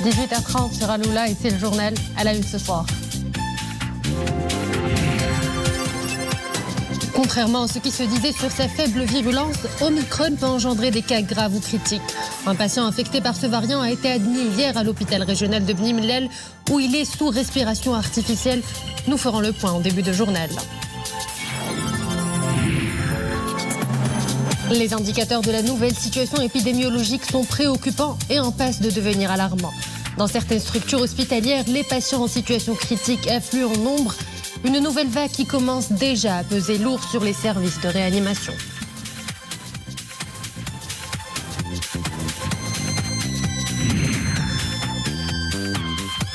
18h30 sur Aloula et c'est le journal à la une ce soir. Contrairement à ce qui se disait sur sa faible virulence, Omicron peut engendrer des cas graves ou critiques. Un patient infecté par ce variant a été admis hier à l'hôpital régional de Bni Mellel où il est sous respiration artificielle. Nous ferons le point en début de journal. Les indicateurs de la nouvelle situation épidémiologique sont préoccupants et en passe de devenir alarmants. Dans certaines structures hospitalières, les patients en situation critique affluent en nombre. Une nouvelle vague qui commence déjà à peser lourd sur les services de réanimation.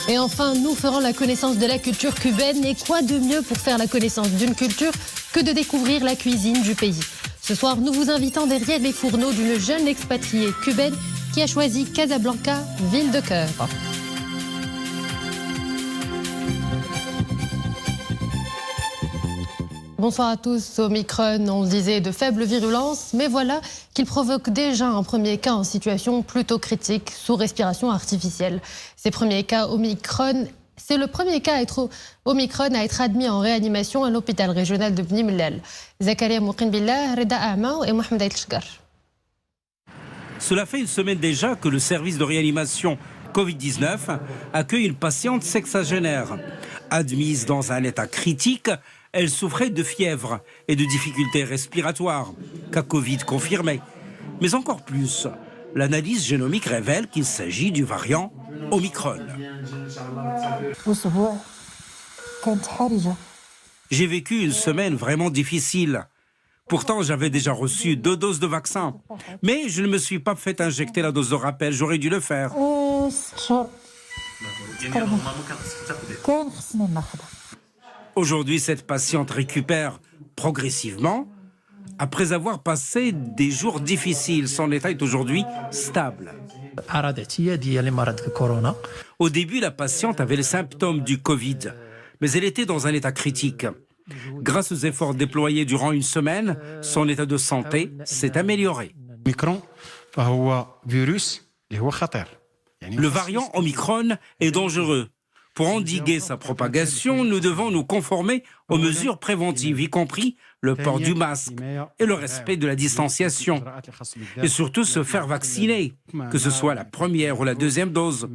Et enfin, nous ferons la connaissance de la culture cubaine. Et quoi de mieux pour faire la connaissance d'une culture que de découvrir la cuisine du pays. Ce soir, nous vous invitons derrière les fourneaux d'une jeune expatriée cubaine qui a choisi Casablanca, ville de cœur. Bonsoir à tous. Omicron, on le disait, de faible virulence, mais voilà qu'il provoque déjà un premier cas en situation plutôt critique, sous respiration artificielle. Ces premiers cas Omicron, c'est le premier cas Omicron à être admis en réanimation à l'hôpital régional de Bni Mellel. Zakaria Mouqin-Billah, Reda Aama et Mohamed El-Shgar. Cela fait une semaine déjà que le service de réanimation Covid-19 accueille une patiente sexagénaire. Admise dans un état critique, elle souffrait de fièvre et de difficultés respiratoires, cas Covid confirmé. Mais encore plus, l'analyse génomique révèle qu'il s'agit du variant Omicron. J'ai vécu une semaine vraiment difficile. Pourtant, j'avais déjà reçu 2 doses de vaccin. Mais je ne me suis pas fait injecter la dose de rappel, j'aurais dû le faire. Aujourd'hui, cette patiente récupère progressivement. Après avoir passé des jours difficiles, son état est aujourd'hui stable. Au début, la patiente avait les symptômes du Covid, mais elle était dans un état critique. Grâce aux efforts déployés durant une semaine, son état de santé s'est amélioré. Le variant Omicron est dangereux. Pour endiguer sa propagation, nous devons nous conformer aux mesures préventives, y compris le port du masque et le respect de la distanciation. Et surtout se faire vacciner, que ce soit la première ou la deuxième dose,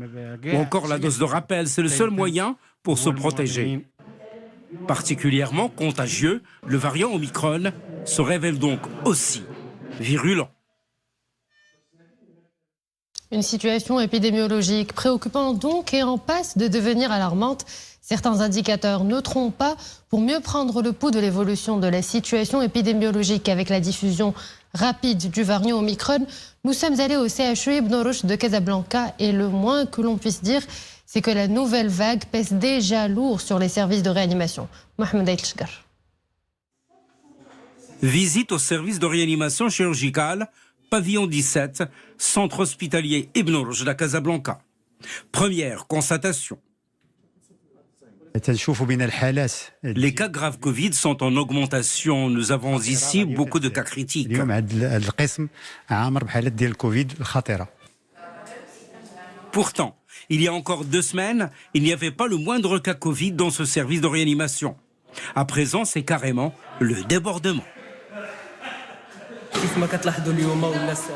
ou encore la dose de rappel. C'est le seul moyen pour se protéger. Particulièrement contagieux, le variant Omicron se révèle donc aussi virulent. Une situation épidémiologique préoccupante donc et en passe de devenir alarmante. Certains indicateurs ne trompent pas. Pour mieux prendre le pouls de l'évolution de la situation épidémiologique avec la diffusion rapide du variant Omicron, nous sommes allés au CHU Ibn Rushd de Casablanca et le moins que l'on puisse dire, c'est que la nouvelle vague pèse déjà lourd sur les services de réanimation. Mohamed El-Shgar. Visite au service de réanimation chirurgicale, pavillon 17, centre hospitalier Ibn Rushd à Casablanca. Première constatation. Les cas graves Covid sont en augmentation. Nous avons ici beaucoup de cas critiques. Pourtant, il y a encore 2 semaines, il n'y avait pas le moindre cas Covid dans ce service de réanimation. À présent, c'est carrément le débordement.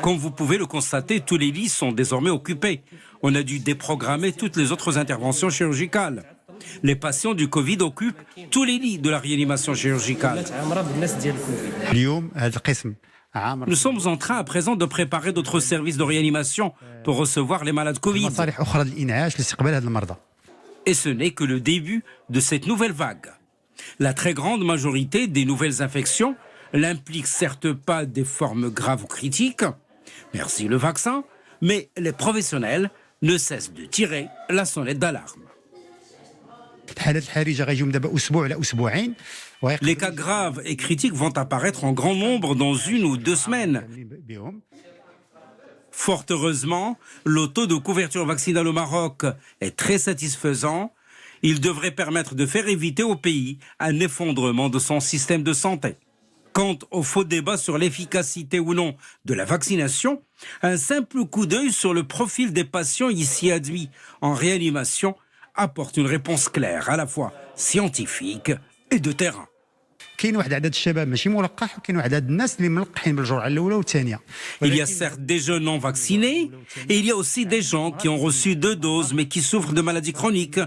Comme vous pouvez le constater, tous les lits sont désormais occupés. On a dû déprogrammer toutes les autres interventions chirurgicales. Les patients du Covid occupent tous les lits de la réanimation chirurgicale. Nous sommes en train à présent de préparer d'autres services de réanimation pour recevoir les malades Covid. Et ce n'est que le début de cette nouvelle vague. La très grande majorité des nouvelles infections n'impliquent certes pas des formes graves ou critiques, merci le vaccin, mais les professionnels ne cessent de tirer la sonnette d'alarme. Les cas graves et critiques vont apparaître en grand nombre dans 1 ou 2 semaines. Fort heureusement, le taux de couverture vaccinale au Maroc est très satisfaisant. Il devrait permettre de faire éviter au pays un effondrement de son système de santé. Quant au faux débat sur l'efficacité ou non de la vaccination, un simple coup d'œil sur le profil des patients ici admis en réanimation apporte une réponse claire, à la fois scientifique et de terrain. Il y a certes des jeunes non vaccinés et il y a aussi des gens qui ont reçu 2 doses mais qui souffrent de maladies chroniques,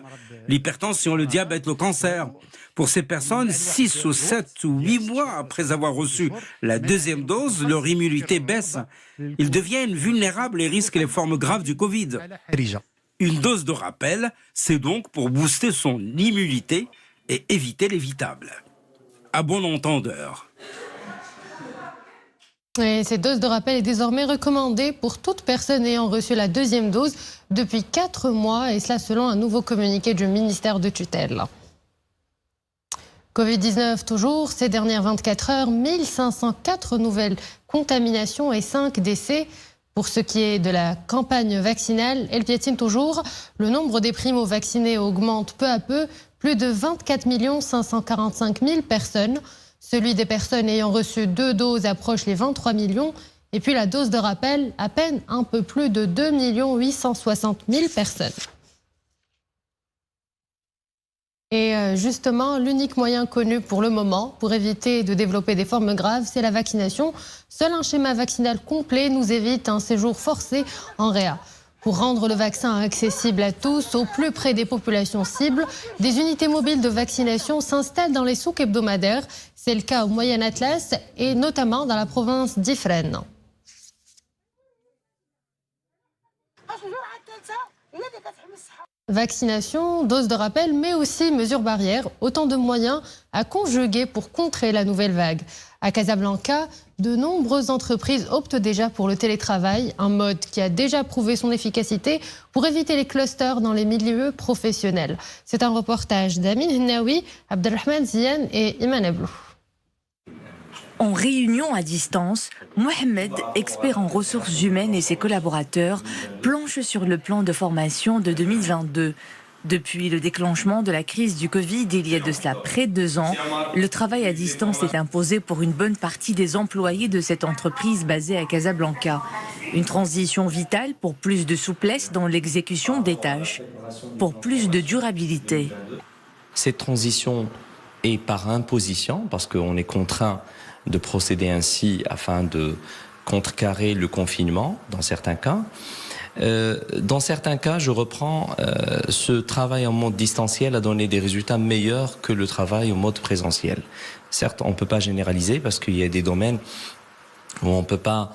l'hypertension, le diabète, le cancer. Pour ces personnes, 6 ou 7 ou 8 mois après avoir reçu la 2e dose, leur immunité baisse. Ils deviennent vulnérables et risquent les formes graves du Covid. Une dose de rappel, c'est donc pour booster son immunité et éviter l'évitable. À bon entendeur. Et cette dose de rappel est désormais recommandée pour toute personne ayant reçu la 2e dose depuis 4 mois, et cela selon un nouveau communiqué du ministère de tutelle. Covid-19 toujours, ces dernières 24 heures, 1504 nouvelles contaminations et 5 décès. Pour ce qui est de la campagne vaccinale, elle piétine toujours. Le nombre des primo-vaccinés augmente peu à peu, plus de 24 545 000 personnes. Celui des personnes ayant reçu 2 doses approche les 23 millions. Et puis la dose de rappel, à peine un peu plus de 2 860 000 personnes. Et justement, l'unique moyen connu pour le moment pour éviter de développer des formes graves, c'est la vaccination. Seul un schéma vaccinal complet nous évite un séjour forcé en réa. Pour rendre le vaccin accessible à tous, au plus près des populations cibles, des unités mobiles de vaccination s'installent dans les souks hebdomadaires. C'est le cas au Moyen Atlas et notamment dans la province d'Ifrane. Vaccination, dose de rappel, mais aussi mesures barrières, autant de moyens à conjuguer pour contrer la nouvelle vague. À Casablanca, de nombreuses entreprises optent déjà pour le télétravail, un mode qui a déjà prouvé son efficacité pour éviter les clusters dans les milieux professionnels. C'est un reportage d'Amin Hennaoui, Abdelrahman Ziane et Iman Ablou. En réunion à distance, Mohamed, expert en ressources humaines, et ses collaborateurs planchent sur le plan de formation de 2022. Depuis le déclenchement de la crise du Covid, il y a de cela près de 2 ans, le travail à distance est imposé pour une bonne partie des employés de cette entreprise basée à Casablanca. Une transition vitale pour plus de souplesse dans l'exécution des tâches, pour plus de durabilité. Cette transition est par imposition, parce qu'on est contraint de procéder ainsi afin de contrecarrer le confinement dans certains cas. Dans certains cas, je reprends, ce travail en mode distanciel a donné des résultats meilleurs que le travail en mode présentiel. Certes, on ne peut pas généraliser parce qu'il y a des domaines où on ne peut pas,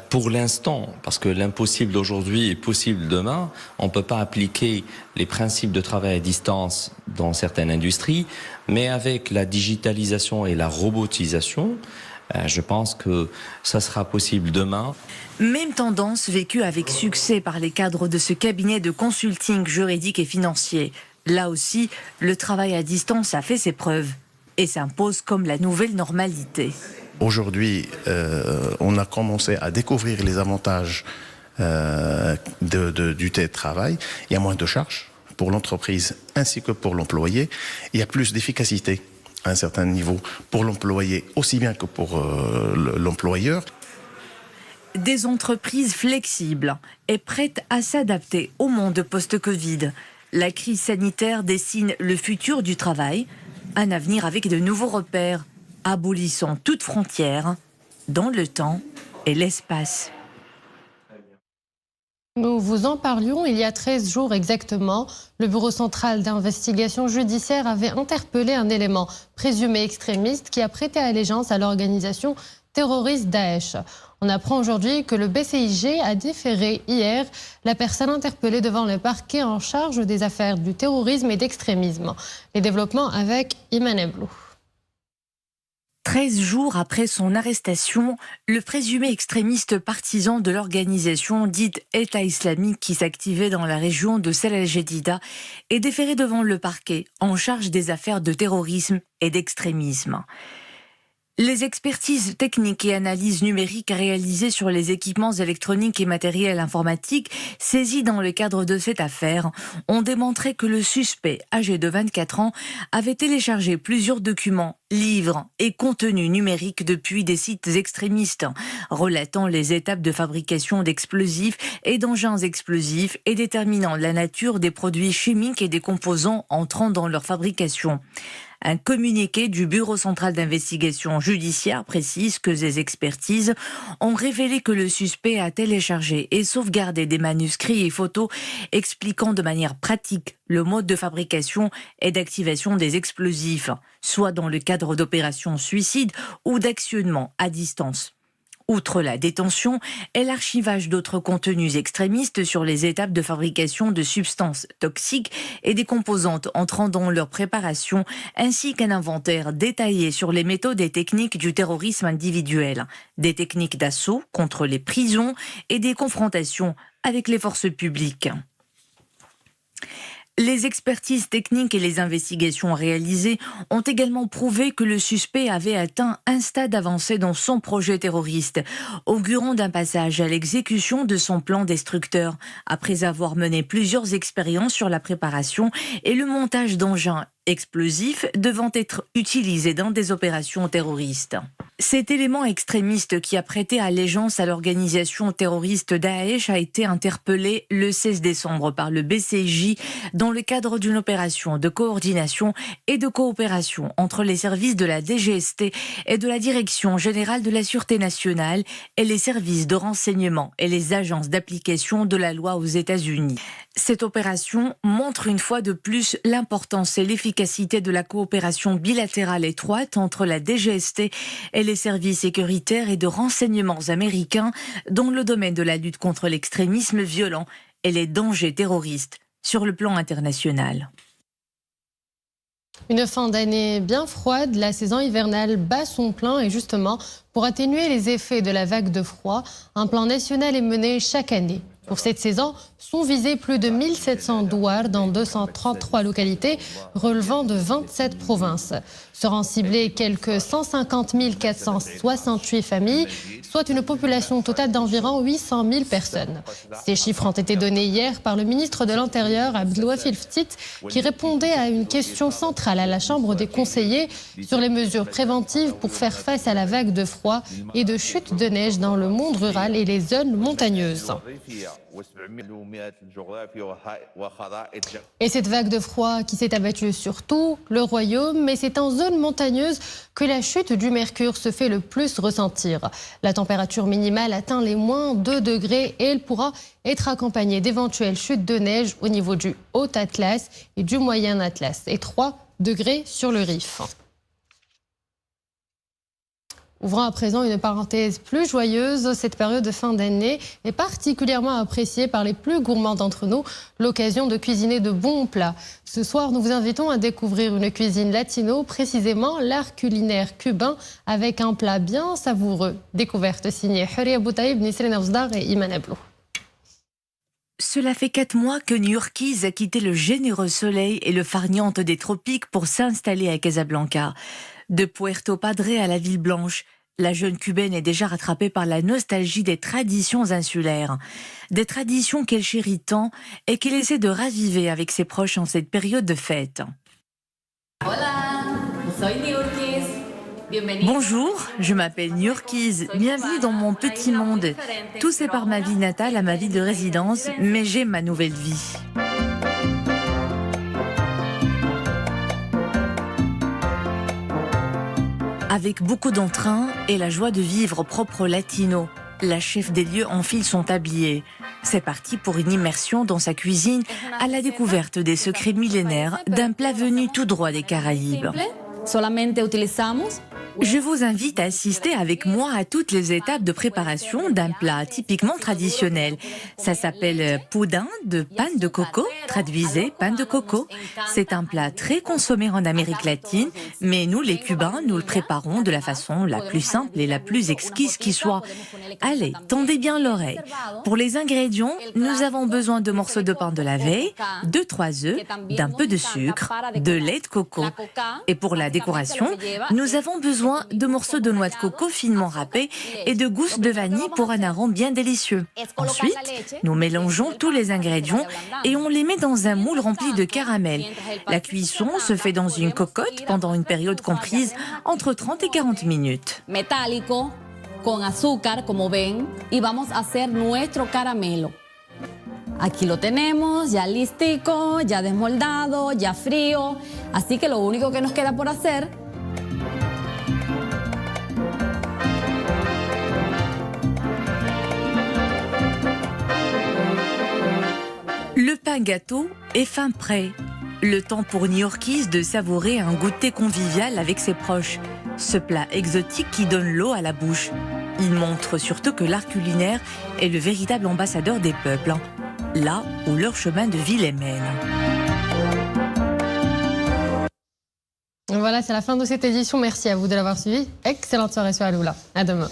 pour l'instant, parce que l'impossible d'aujourd'hui est possible demain, on ne peut pas appliquer les principes de travail à distance dans certaines industries, mais avec la digitalisation et la robotisation, je pense que ça sera possible demain. Même tendance vécue avec succès par les cadres de ce cabinet de consulting juridique et financier. Là aussi, le travail à distance a fait ses preuves et s'impose comme la nouvelle normalité. Aujourd'hui, on a commencé à découvrir les avantages du télétravail. Il y a moins de charges pour l'entreprise ainsi que pour l'employé. Il y a plus d'efficacité à un certain niveau pour l'employé aussi bien que pour l'employeur. Des entreprises flexibles et prêtes à s'adapter au monde post-Covid. La crise sanitaire dessine le futur du travail, un avenir avec de nouveaux repères, abolissant toute frontière dans le temps et l'espace. Nous vous en parlions il y a 13 jours exactement. Le Bureau central d'investigation judiciaire avait interpellé un élément présumé extrémiste qui a prêté allégeance à l'organisation terroriste Daesh. On apprend aujourd'hui que le BCIG a déféré hier la personne interpellée devant le parquet en charge des affaires du terrorisme et d'extrémisme. Les développements avec Iman Ablou. 13 jours après son arrestation, le présumé extrémiste partisan de l'organisation dite État islamique qui s'activait dans la région de Salah el-Jadida est déféré devant le parquet en charge des affaires de terrorisme et d'extrémisme. Les expertises techniques et analyses numériques réalisées sur les équipements électroniques et matériels informatiques saisis dans le cadre de cette affaire ont démontré que le suspect, âgé de 24 ans, avait téléchargé plusieurs documents, livres et contenus numériques depuis des sites extrémistes, relatant les étapes de fabrication d'explosifs et d'engins explosifs et déterminant la nature des produits chimiques et des composants entrant dans leur fabrication. Un communiqué du Bureau central d'investigation judiciaire précise que ces expertises ont révélé que le suspect a téléchargé et sauvegardé des manuscrits et photos expliquant de manière pratique le mode de fabrication et d'activation des explosifs, soit dans le cadre d'opérations suicides ou d'actionnement à distance. Outre la détention et l'archivage d'autres contenus extrémistes sur les étapes de fabrication de substances toxiques et des composantes entrant dans leur préparation, ainsi qu'un inventaire détaillé sur les méthodes et techniques du terrorisme individuel, des techniques d'assaut contre les prisons et des confrontations avec les forces publiques. Les expertises techniques et les investigations réalisées ont également prouvé que le suspect avait atteint un stade avancé dans son projet terroriste, augurant d'un passage à l'exécution de son plan destructeur, après avoir mené plusieurs expériences sur la préparation et le montage d'engins explosifs devant être utilisés dans des opérations terroristes. Cet élément extrémiste qui a prêté allégeance à l'organisation terroriste Daesh a été interpellé le 16 décembre par le BCJ dans le cadre d'une opération de coordination et de coopération entre les services de la DGST et de la Direction générale de la Sûreté nationale et les services de renseignement et les agences d'application de la loi aux États-Unis. Cette opération montre une fois de plus l'importance et l'efficacité de la coopération bilatérale étroite entre la DGST et les services sécuritaires et de renseignements américains dans le domaine de la lutte contre l'extrémisme violent et les dangers terroristes sur le plan international. Une fin d'année bien froide, la saison hivernale bat son plein et justement, pour atténuer les effets de la vague de froid, un plan national est mené chaque année. Pour cette saison, sont visés plus de 1700 douars dans 233 localités relevant de 27 provinces. Seront ciblées quelques 150 468 familles, soit une population totale d'environ 800 000 personnes. Ces chiffres ont été donnés hier par le ministre de l'Intérieur, Abdelwafil Ftit, qui répondait à une question centrale à la Chambre des conseillers sur les mesures préventives pour faire face à la vague de froid et de chute de neige dans le monde rural et les zones montagneuses. Et cette vague de froid qui s'est abattue sur tout le royaume, mais c'est en zone montagneuse que la chute du mercure se fait le plus ressentir. La température minimale atteint les moins 2 degrés et elle pourra être accompagnée d'éventuelles chutes de neige au niveau du Haut Atlas et du Moyen Atlas et 3 degrés sur le Rif. Ouvrant à présent une parenthèse plus joyeuse, cette période de fin d'année est particulièrement appréciée par les plus gourmands d'entre nous, l'occasion de cuisiner de bons plats. Ce soir, nous vous invitons à découvrir une cuisine latino, précisément l'art culinaire cubain, avec un plat bien savoureux. Découverte signée Huria Boutaïb, Nisrine Avzdar et Iman Ablou. Cela fait 4 mois que New-Yorkise a quitté le généreux soleil et le farniente des tropiques pour s'installer à Casablanca. De Puerto Padre à la Ville Blanche, la jeune cubaine est déjà rattrapée par la nostalgie des traditions insulaires. Des traditions qu'elle chérit tant et qu'elle essaie de raviver avec ses proches en cette période de fête. Bonjour, je m'appelle New-Yorkise. Bienvenue dans mon petit monde. Tout sépare ma vie natale à ma vie de résidence, mais j'aime ma nouvelle vie. Avec beaucoup d'entrain et la joie de vivre propre latino, la chef des lieux enfile son tablier. C'est parti pour une immersion dans sa cuisine à la découverte des secrets millénaires d'un plat venu tout droit des Caraïbes. Je vous invite à assister avec moi à toutes les étapes de préparation d'un plat typiquement traditionnel. Ça s'appelle poudin de panne de coco, traduisait pain de coco. C'est un plat très consommé en Amérique latine, mais nous, les Cubains, nous le préparons de la façon la plus simple et la plus exquise qui soit. Allez, tendez bien l'oreille. Pour les ingrédients, nous avons besoin de morceaux de pain de la veille, de 3 œufs, d'un peu de sucre, de lait de coco. Et pour la décoration, nous avons besoin de morceaux de noix de coco finement râpés et de gousses de vanille pour un arôme bien délicieux. Ensuite, nous mélangeons tous les ingrédients et on les met dans un moule rempli de caramel. La cuisson se fait dans une cocotte pendant une période comprise entre 30 et 40 minutes. Metálico, con azúcar, como ven, y vamos a hacer nuestro caramelo. Aquí lo tenemos, ya listico, ya desmoldado, ya frío. Así que lo único que nos queda por hacer Le pain gâteau est fin prêt. Le temps pour New-Yorkise de savourer un goûter convivial avec ses proches. Ce plat exotique qui donne l'eau à la bouche. Il montre surtout que l'art culinaire est le véritable ambassadeur des peuples, là où leur chemin de vie les mène. Voilà, c'est la fin de cette édition. Merci à vous de l'avoir suivi. Excellente soirée sur Haloula. À demain.